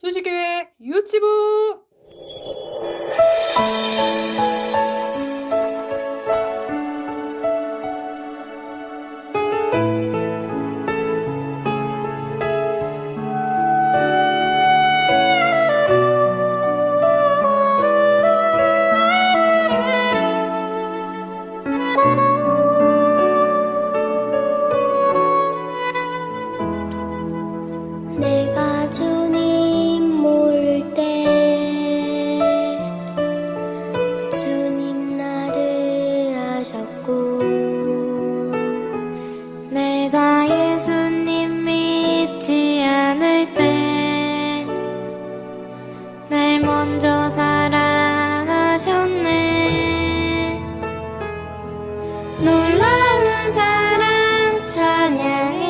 수지교회 유치부. 내가 주님 모를 때 주님 나를 아셨고, 내가 예수님 믿지 않을 때 날 먼저 사랑하셨네. 놀라운 사랑 찬양해.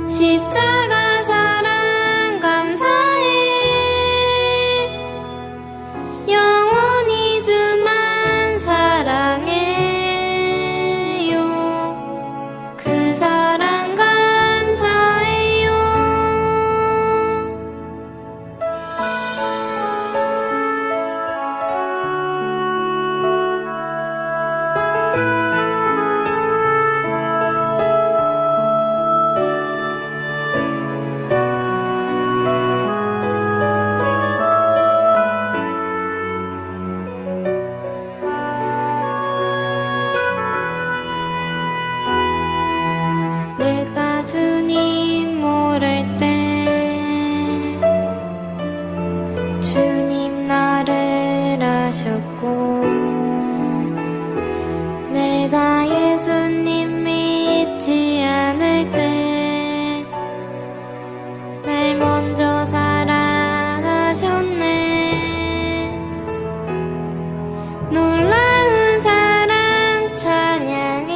십자가 사랑 감사해. 영원히 주만 사랑해요. 그 사랑 감사해요. 내가 주님 모를 때 주님 나를 아셨고, 내가 예수님 믿지 않을 때 날 먼저 사랑하셨네. 놀라운 사랑 찬양해.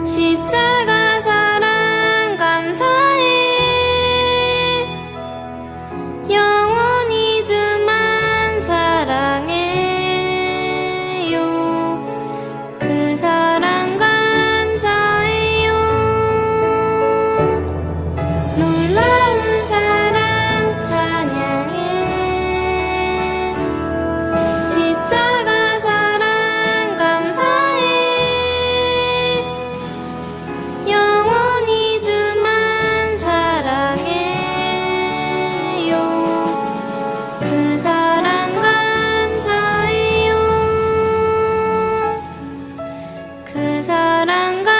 십자가 사랑 감사해. 영원히 주만 사랑해요. 그 사랑 감사해요. 놀라운 사랑 찬양해. 십자가 사랑 감사해. 영원히 주만 사랑해요. 그 사랑 감사해요. 그 사랑 감사해요.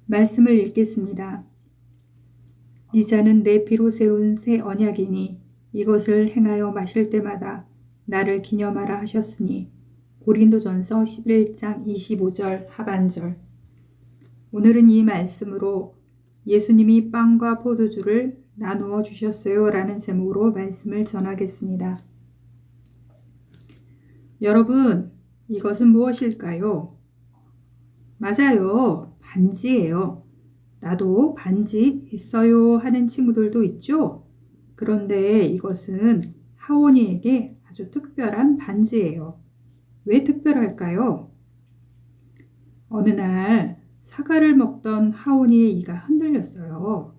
말씀을 읽겠습니다. 이 잔은 내 피로 세운 새 언약이니 이것을 행하여 마실 때마다 나를 기념하라 하셨으니. 고린도전서 11장 25절 하반절. 오늘은 이 말씀으로 예수님이 빵과 포도주를 나누어 주셨어요 라는 제목으로 말씀을 전하겠습니다. 여러분, 이것은 무엇일까요? 맞아요. 반지예요. 나도 반지 있어요 하는 친구들도 있죠? 그런데 이것은 하온이에게 아주 특별한 반지예요. 왜 특별할까요? 어느 날 사과를 먹던 하온이의 이가 흔들렸어요.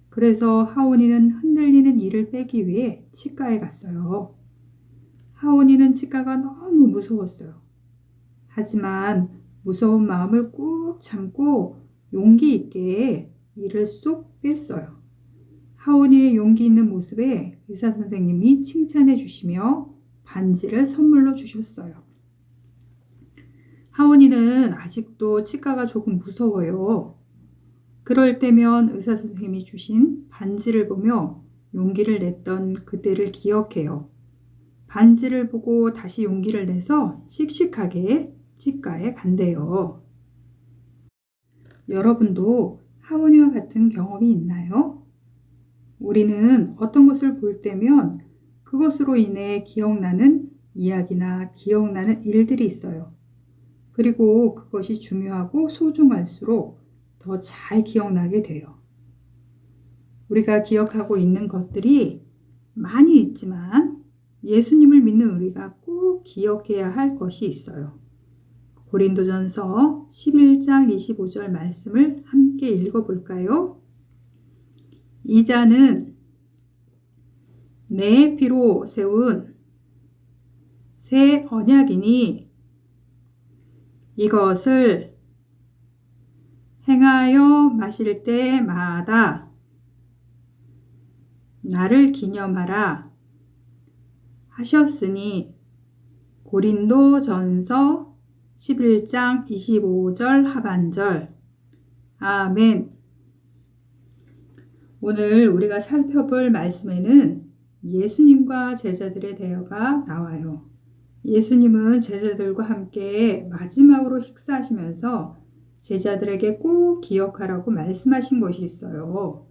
그래서 하온이는 흔들리는 이를 빼기 위해 치과에 갔어요. 하온이는 치과가 너무 무서웠어요. 하지만 무서운 마음을 꾹 참고 용기 있게 이를 쏙 뺐어요. 하온이의 용기 있는 모습에 의사 선생님이 칭찬해 주시며 반지를 선물로 주셨어요. 하온이는 아직도 치과가 조금 무서워요. 그럴 때면 의사 선생님이 주신 반지를 보며 용기를 냈던 그때를 기억해요. 반지를 보고 다시 용기를 내서 씩씩하게 치과에 간대요. 여러분도 하온이와 같은 경험이 있나요? 우리는 어떤 것을 볼 때면 그것으로 인해 기억나는 이야기나 기억나는 일들이 있어요. 그리고 그것이 중요하고 소중할수록 더 잘 기억나게 돼요. 우리가 기억하고 있는 것들이 많이 있지만 예수님을 믿는 우리가 꼭 기억해야 할 것이 있어요. 고린도전서 11장 25절 말씀을 함께 읽어볼까요? 이자는 내 피로 세운 새 언약이니 이것을 행하여 마실 때마다 나를 기념하라 하셨으니 고린도전서 11장 25절 하반절. 아멘. 오늘 우리가 살펴볼 말씀에는 예수님과 제자들의 대화가 나와요. 예수님은 제자들과 함께 마지막으로 식사하시면서 제자들에게 꼭 기억하라고 말씀하신 것이 있어요.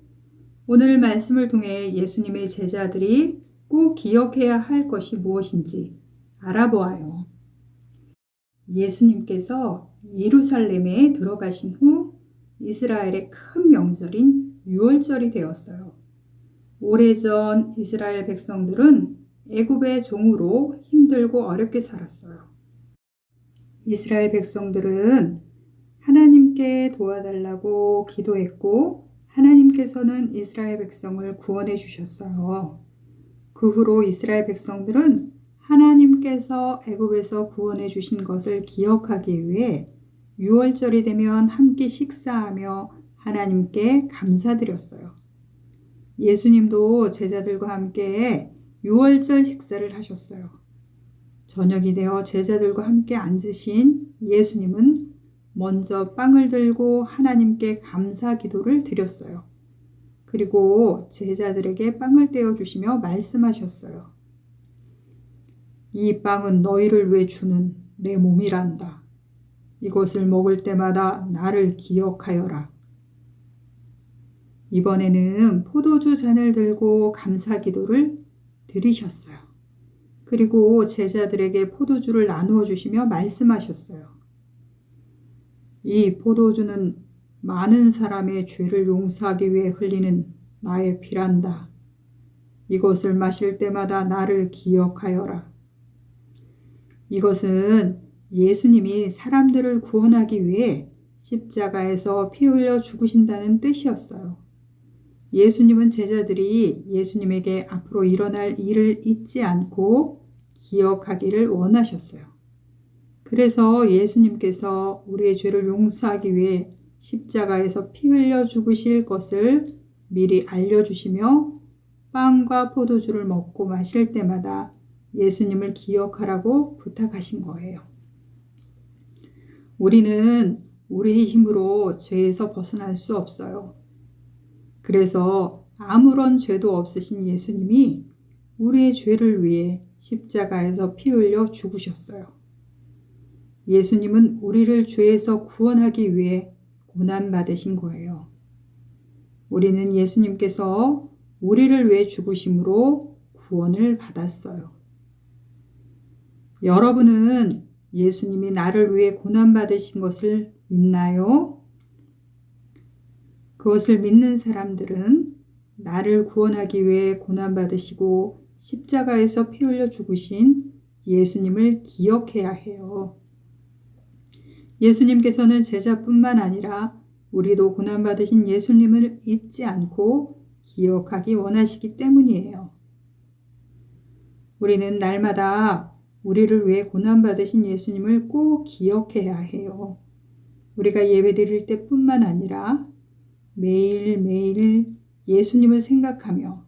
오늘 말씀을 통해 예수님의 제자들이 꼭 기억해야 할 것이 무엇인지 알아보아요. 예수님께서 예루살렘에 들어가신 후 이스라엘의 큰 명절인 유월절이 되었어요. 오래전 이스라엘 백성들은 애굽의 종으로 힘들고 어렵게 살았어요. 이스라엘 백성들은 하나님께 도와달라고 기도했고 하나님께서는 이스라엘 백성을 구원해 주셨어요. 그 후로 이스라엘 백성들은 하나님께서 애굽에서 구원해 주신 것을 기억하기 위해 유월절이 되면 함께 식사하며 하나님께 감사드렸어요. 예수님도 제자들과 함께 유월절 식사를 하셨어요. 저녁이 되어 제자들과 함께 앉으신 예수님은 먼저 빵을 들고 하나님께 감사 기도를 드렸어요. 그리고 제자들에게 빵을 떼어주시며 말씀하셨어요. 이 빵은 너희를 위해 주는 내 몸이란다. 이것을 먹을 때마다 나를 기억하여라. 이번에는 포도주 잔을 들고 감사 기도를 드리셨어요. 그리고 제자들에게 포도주를 나누어 주시며 말씀하셨어요. 이 포도주는 많은 사람의 죄를 용서하기 위해 흘리는 나의 피란다. 이것을 마실 때마다 나를 기억하여라. 이것은 예수님이 사람들을 구원하기 위해 십자가에서 피 흘려 죽으신다는 뜻이었어요. 예수님은 제자들이 예수님에게 앞으로 일어날 일을 잊지 않고 기억하기를 원하셨어요. 그래서 예수님께서 우리의 죄를 용서하기 위해 십자가에서 피 흘려 죽으실 것을 미리 알려주시며 빵과 포도주를 먹고 마실 때마다 예수님을 기억하라고 부탁하신 거예요. 우리는 우리의 힘으로 죄에서 벗어날 수 없어요. 그래서 아무런 죄도 없으신 예수님이 우리의 죄를 위해 십자가에서 피 흘려 죽으셨어요. 예수님은 우리를 죄에서 구원하기 위해 고난받으신 거예요. 우리는 예수님께서 우리를 위해 죽으심으로 구원을 받았어요. 여러분은 예수님이 나를 위해 고난받으신 것을 믿나요? 그것을 믿는 사람들은 나를 구원하기 위해 고난받으시고 십자가에서 피 흘려 죽으신 예수님을 기억해야 해요. 예수님께서는 제자뿐만 아니라 우리도 고난받으신 예수님을 잊지 않고 기억하기 원하시기 때문이에요. 우리는 날마다 우리를 위해 고난받으신 예수님을 꼭 기억해야 해요. 우리가 예배드릴 때뿐만 아니라 매일매일 예수님을 생각하며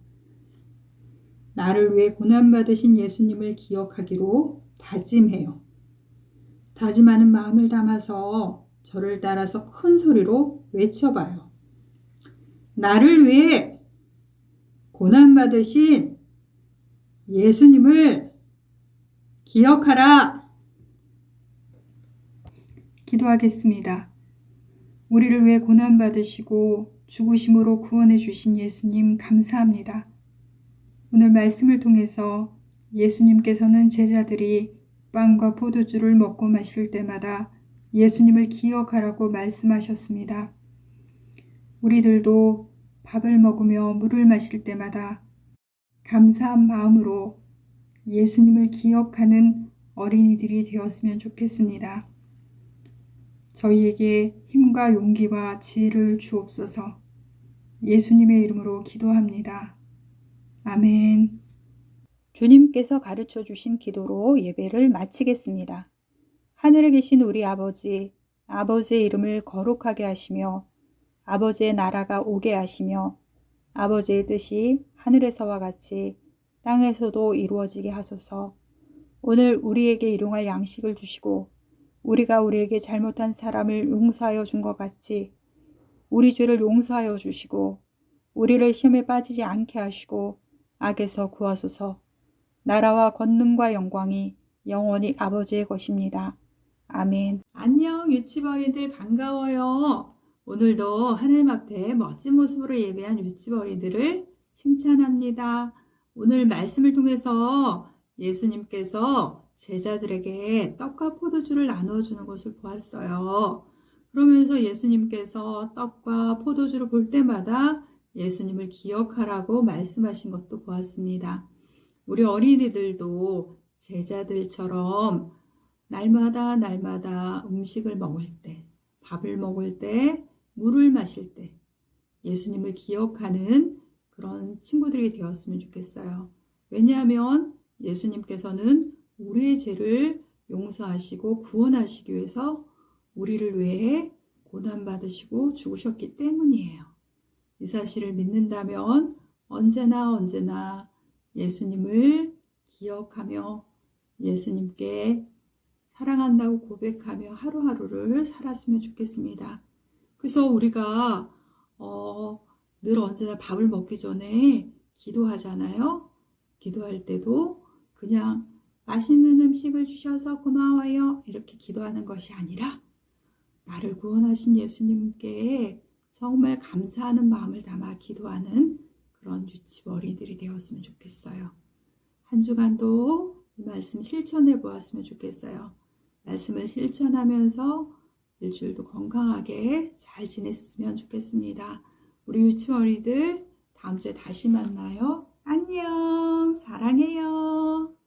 나를 위해 고난받으신 예수님을 기억하기로 다짐해요. 다짐하는 마음을 담아서 저를 따라서 큰 소리로 외쳐봐요. 나를 위해 고난받으신 예수님을 기억하라. 기도하겠습니다. 우리를 위해 고난받으시고 죽으심으로 구원해 주신 예수님 감사합니다. 오늘 말씀을 통해서 예수님께서는 제자들이 빵과 포도주를 먹고 마실 때마다 예수님을 기억하라고 말씀하셨습니다. 우리들도 밥을 먹으며 물을 마실 때마다 감사한 마음으로 예수님을 기억하는 어린이들이 되었으면 좋겠습니다. 저희에게 힘과 용기와 지혜를 주옵소서. 예수님의 이름으로 기도합니다. 아멘. 주님께서 가르쳐 주신 기도로 예배를 마치겠습니다. 하늘에 계신 우리 아버지, 아버지의 이름을 거룩하게 하시며 아버지의 나라가 오게 하시며 아버지의 뜻이 하늘에서와 같이 땅에서도 이루어지게 하소서. 오늘 우리에게 일용할 양식을 주시고 우리가 우리에게 잘못한 사람을 용서하여 준 것 같이 우리 죄를 용서하여 주시고 우리를 시험에 빠지지 않게 하시고 악에서 구하소서. 나라와 권능과 영광이 영원히 아버지의 것입니다. 아멘. 안녕 유치버리들 반가워요. 오늘도 하나님 앞에 멋진 모습으로 예배한 유치버리들을 칭찬합니다. 오늘 말씀을 통해서 예수님께서 제자들에게 떡과 포도주를 나누어주는 것을 보았어요. 그러면서 예수님께서 떡과 포도주를 볼 때마다 예수님을 기억하라고 말씀하신 것도 보았습니다. 우리 어린이들도 제자들처럼 날마다 음식을 먹을 때, 밥을 먹을 때, 물을 마실 때 예수님을 기억하는 그런 친구들이 되었으면 좋겠어요. 왜냐하면 예수님께서는 우리의 죄를 용서하시고 구원하시기 위해서 우리를 위해 고난받으시고 죽으셨기 때문이에요. 이 사실을 믿는다면 언제나 예수님을 기억하며 예수님께 사랑한다고 고백하며 하루하루를 살았으면 좋겠습니다. 그래서 우리가 늘 언제나 밥을 먹기 전에 기도하잖아요. 기도할 때도 그냥 맛있는 음식을 주셔서 고마워요 이렇게 기도하는 것이 아니라 나를 구원하신 예수님께 정말 감사하는 마음을 담아 기도하는 그런 유치버리들이 되었으면 좋겠어요. 한 주간도 이 말씀 실천해 보았으면 좋겠어요. 말씀을 실천하면서 일주일도 건강하게 잘 지냈으면 좋겠습니다. 우리 유치버리들 다음 주에 다시 만나요. 안녕. 사랑해요.